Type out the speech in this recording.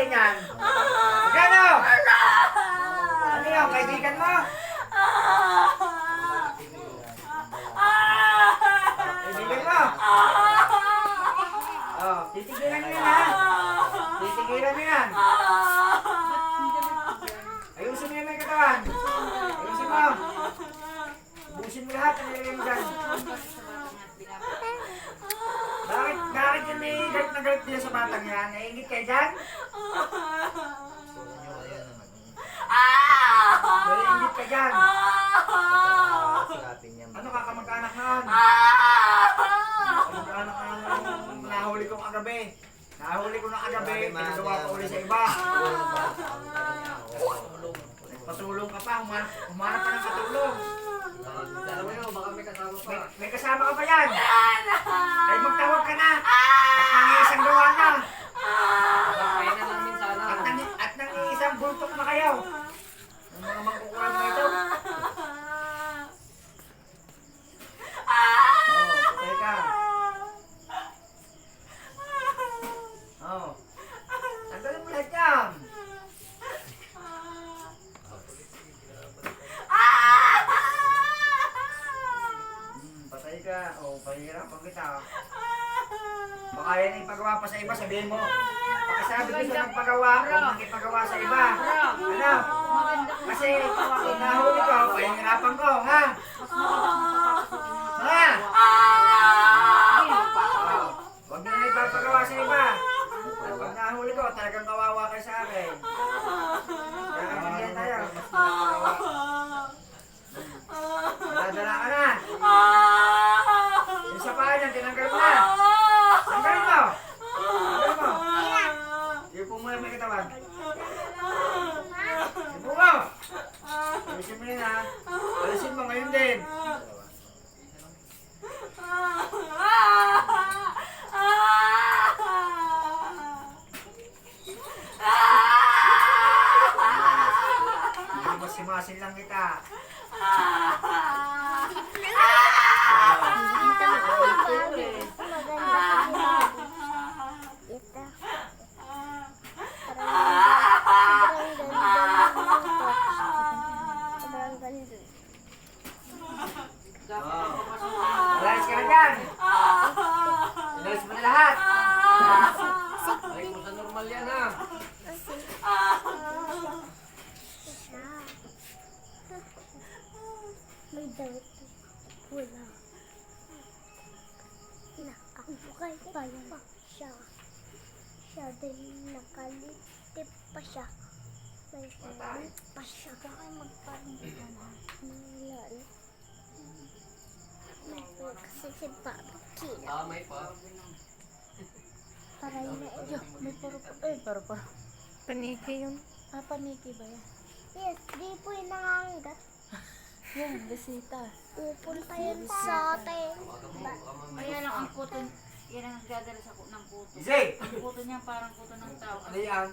bibigay niyan? Magkano? Ano yun? Kaibigan mo? Kaibigan mo? Oh, titigilan mo yan ha? Titigilan mo yan. Ayusin mo yan may katawan. Ayusin mo. Ubusin mo lahat ang nilagay mo dyan. Bakit yung may galit na galit niya sa batang yan? Naingit kayo dyan? Naingit ka dyan? Ano ka kamag-anak noon? Kamag-anak na nung nahuli kong kagabi. Nahuli ko na kagabi, pinagawa pa uli sa iba. Patulong ka pa, humanap ka ng patulong. May kasama ka pa yan. Ay magtawag ka na. At nang isang gawa na. At nang isang bultok na kayo. Ang mga magkukulan na ito. Patay ka. Tanggalin mo lahat yan. Patay ka. Pahihirapan kita. Baka yan ipagawa pa sa iba, sabihin mo. Pagkasabi ko sa nagpagawa, huwag nang ipagawa sa iba. Ano? Kasi kung nahuli ko, pahihirapan ko, ha? Ha? Huwag nang ipapagawa sa iba. Pag nahuli ko, talagang kawawa kayo sa akin. Kaya kapagyan tayo. Nadala ka na. Yung sa paa niyan, tinanggal mo na. Tanggalin mo. Tanggalin mo. Yung po muna may katawan. Yung po mo. Alisin mo yun ha. Alisin mo ngayon din. Simasin lang kita. Alayos ka na dyan. Alayos mo na lahat. Balik mo sa normal yan ha. May damit. Wala. Nakabukay pa siya. Siya din nakalitip pa siya. May damit pa siya. Bakit magpapagod na? Wala. May kasi si Papi. May pa. Paray na iyo. May paro-paro. Paniki yun. Paniki ba yan? Yes, di po yung nangangat. Yung bisita. Pupunta yun sa atin. Ayan lang ang puto. Yan ang nagdadala sa ng puto. Isay! Ang puto niya parang puto ng tao. Ano yan?